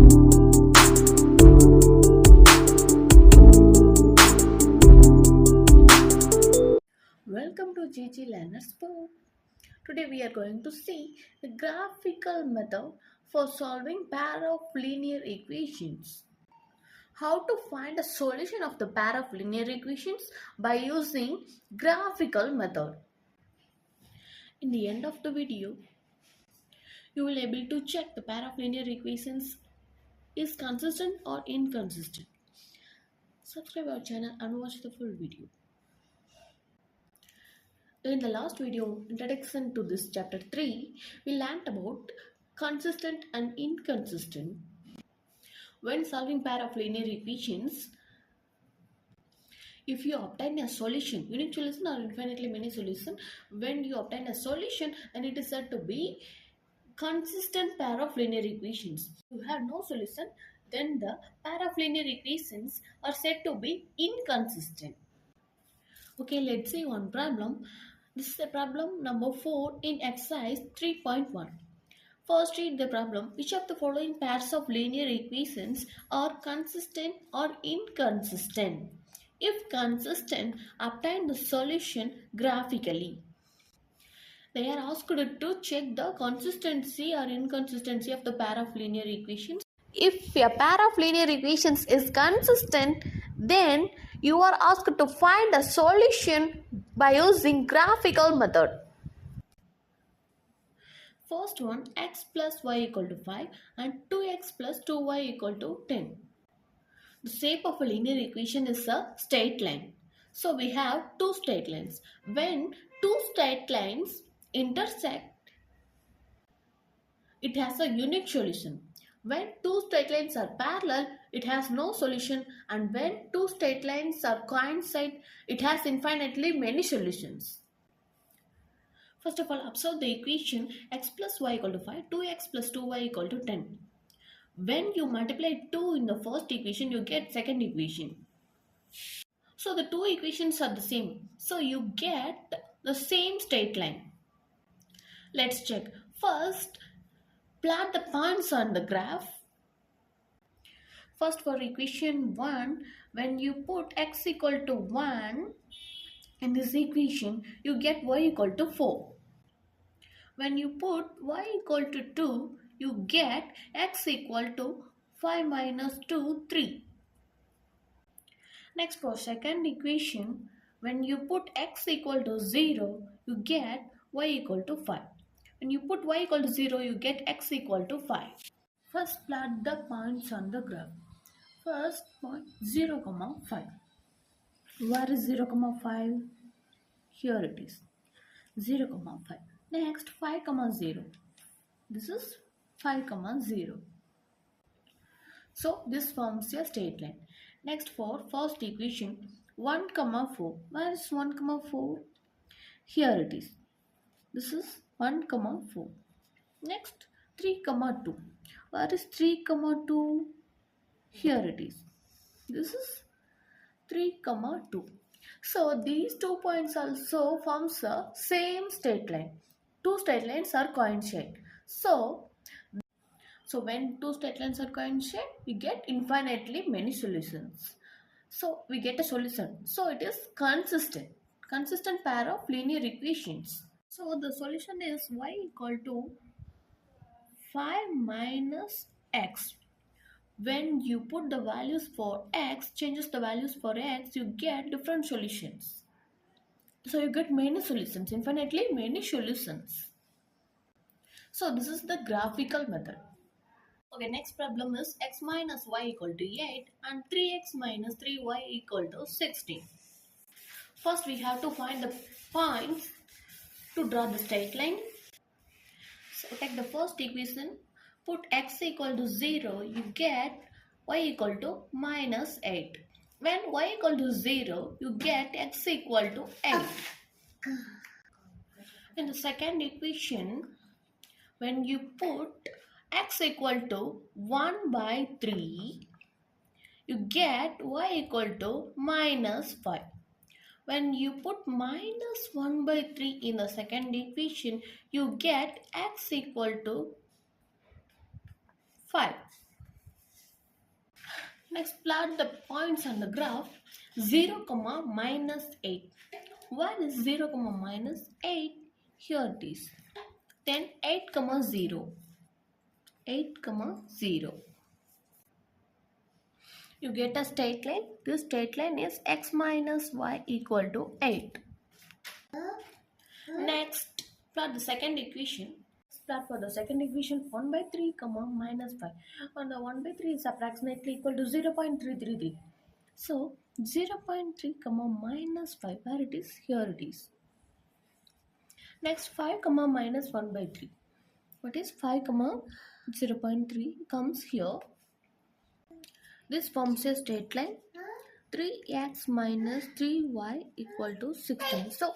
Welcome to jjlearnersspot. Today we are going to see the graphical method for solving pair of linear equations. How to find a solution of the pair of linear equations by using graphical method. In the end of the video, you will be able to check the pair of linear equations is consistent or inconsistent. Subscribe our channel and watch the full video. In the last video, introduction to this chapter 3, we learnt about consistent and inconsistent. When solving pair of linear equations, if you obtain a solution, unique solution or infinitely many solution, when you obtain a solution and it is said to be consistent pair of linear equations. If you have no solution, then the pair of linear equations are said to be inconsistent. Okay, let's see one problem. This is the problem number 4 in exercise 3.1. First, read the problem. Which of the following pairs of linear equations are consistent or inconsistent? If consistent, obtain the solution graphically. They are asked to check the consistency or inconsistency of the pair of linear equations. If a pair of linear equations is consistent, then you are asked to find a solution by using graphical method. First one, x plus y equal to 5 and 2x plus 2y equal to 10. The shape of a linear equation is a straight line. So we have two straight lines. When two straight lines intersect, it has a unique solution. When two straight lines are parallel, it has no solution, and when two straight lines are coincide, it has infinitely many solutions. First of all, observe the equation x plus y equal to 5, 2x plus 2y equal to 10. When you multiply 2 in the first equation, you get second equation. So the two equations are the same. So you get the same straight line. Let's check. First, plot the points on the graph. First, for equation 1, when you put x equal to 1 in this equation, you get y equal to 4. When you put y equal to 2, you get x equal to 5 minus 2, 3. Next, for second equation, when you put x equal to 0, you get y equal to 5. When you put y equal to 0, you get x equal to 5. First, plot the points on the graph. First point 0, 5. Where is 0, 5? Here it is. 0, 5. Next 5, 0. This is 5, 0. So this forms a straight line. Next, for first equation 1, 4. Where is 1, 4? Here it is. This is 1, 4. Next 3, 2. Where is 3, 2? Here it is. This is 3, 2. So these 2 points also forms a same straight line. Two straight lines are coincide. So when two straight lines are coincide, we get infinitely many solutions. So we get a solution. So it is consistent. Consistent pair of linear equations. So the solution is y equal to 5 minus x. When you put the values for x, changes the values for x, you get different solutions. So you get many solutions, infinitely many solutions. So this is the graphical method. Okay, next problem is x minus y equal to 8 and 3x minus 3y equal to 16. First we have to find the points to draw the straight line. So take the first equation, put x equal to 0, you get y equal to minus 8. When y equal to 0, you get x equal to 8. In the second equation, when you put x equal to 1 by 3, you get y equal to minus 5. When you put minus 1 by 3 in the second equation, you get x equal to 5. Next, plot the points on the graph 0, minus 8. Where is 0, minus 8? Here it is. Then 8, 0. 8, 0. You get a straight line. This straight line is x minus y equal to 8. Next, plot the second equation. Plot for the second equation 1 by 3, minus 5. And the 1 by 3 is approximately equal to 0.333. So 0.3, minus 5. Where it is? Here it is. Next 5, minus 1 by 3. What is 5, 0.3 comes here. This forms a straight line. 3x minus 3y equal to 16. So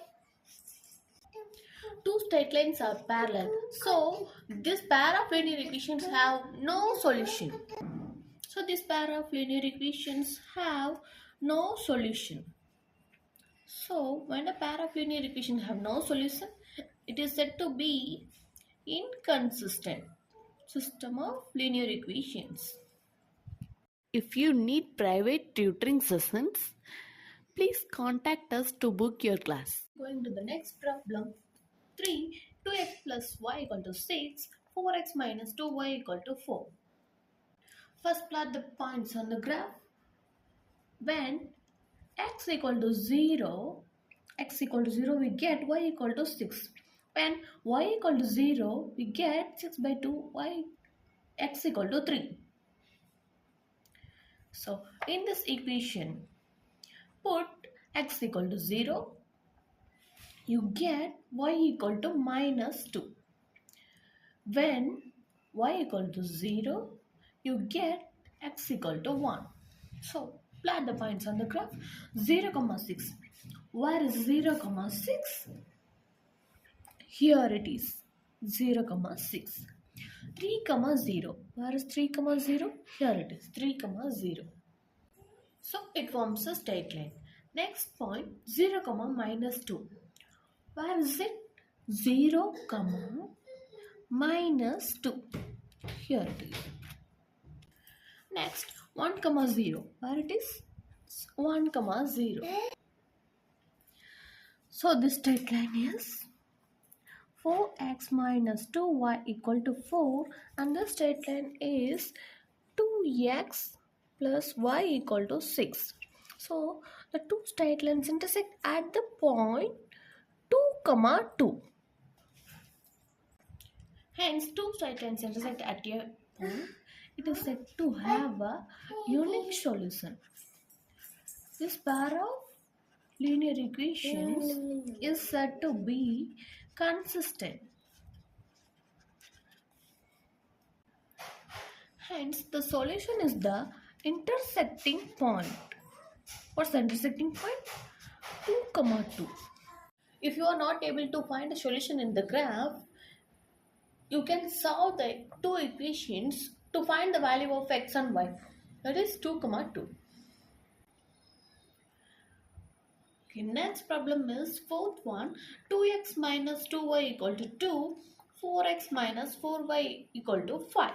two straight lines are parallel. So this pair of linear equations have no solution. So this pair of linear equations have no solution. So when a pair of linear equations have no solution, it is said to be inconsistent system of linear equations. If you need private tutoring sessions, please contact us to book your class. Going to the next problem. 3, 2x plus y equal to 6, 4x minus 2y equal to 4. First plot the points on the graph. When x equal to 0, we get y equal to 6. When y equal to 0, we get 6 by 2, x equal to 3. So in this equation, put x equal to 0, you get y equal to minus 2. When y equal to 0, you get x equal to 1. So plot the points on the graph. 0, 6. Where is 0, 6? Here it is. 0, 6. 3, 0. Where is 3, 0? Here it is. 3, 0. So it forms a straight line. Next point 0, minus 2. Where is it? 0, minus 2. Here it is. Next 1, 0. Where it is? 1, 0. So this straight line is 4x minus 2y equal to 4, and the straight line is 2x plus y equal to 6. So the two straight lines intersect at the point 2, 2. Hence, two straight lines intersect at a point. It is said to have a unique solution. This pair of linear equations is said to be consistent. Hence, the solution is the intersecting point. What's the intersecting point? 2, 2. If you are not able to find a solution in the graph, you can solve the two equations to find the value of x and y. That is 2, 2. Okay, next problem is fourth one. 2x minus 2y equal to 2. 4x minus 4y equal to 5.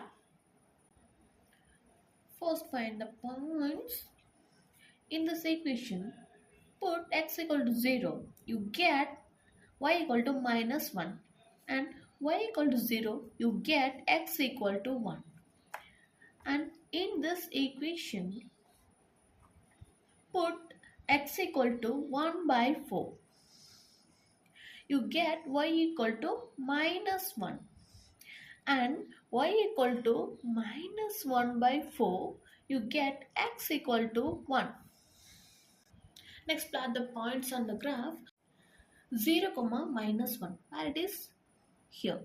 First find the points. In this equation, put x equal to 0. You get y equal to minus 1. And y equal to 0, you get x equal to 1. And in this equation, put x equal to 1 by 4. You get y equal to minus 1. And y equal to minus 1 by 4, you get x equal to 1. Next, plot the points on the graph. 0, minus 1. Where it is? Here.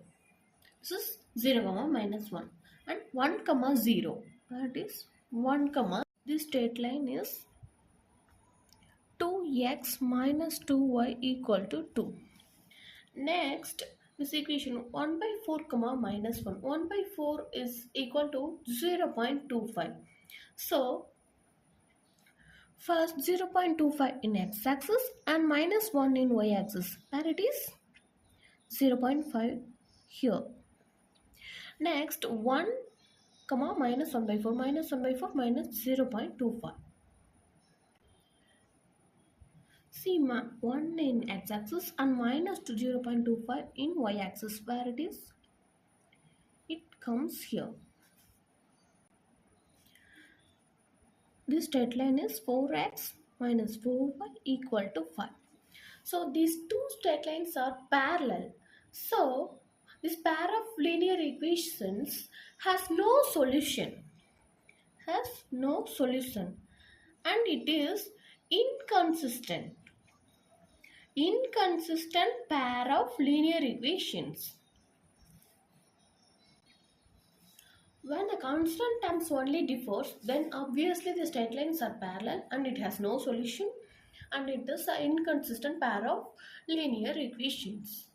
This is 0, minus 1. And 1, 0. Where it is? 1, this straight line is 2x minus 2y equal to 2. Next, this equation 1 by 4, minus 1. 1 by 4 is equal to 0.25. So, first 0.25 in x-axis and minus 1 in y-axis. Where it is? 0.5 here. Next 1, comma minus 1 by 4 minus 1 by 4 minus 0.25. See 1 in x-axis and minus to 0.25 in y-axis. Where it is? It comes here. This straight line is 4x minus 4y equal to 5. So these two straight lines are parallel. So this pair of linear equations has no solution. And it is inconsistent. Inconsistent pair of linear equations. When a constant terms only differs, then obviously the straight lines are parallel and it has no solution, and it is an inconsistent pair of linear equations.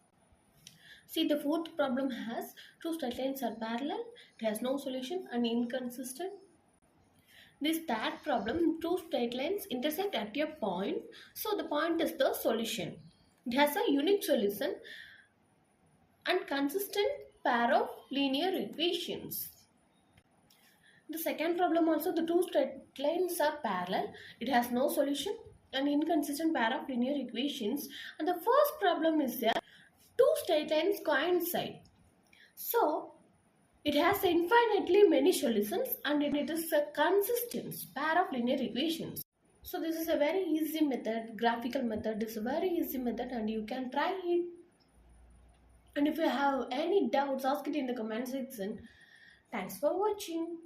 See, the fourth problem has two straight lines are parallel, it has no solution and inconsistent. This third problem, two straight lines intersect at a point, so the point is the solution. It has a unique solution and consistent pair of linear equations. The second problem also, the two straight lines are parallel, it has no solution and inconsistent pair of linear equations. And the first problem is that two straight lines coincide. So it has infinitely many solutions and it is a consistent pair of linear equations. So this is a very easy method. Graphical method is a very easy method and you can try it. And if you have any doubts, ask it in the comment section. Thanks for watching.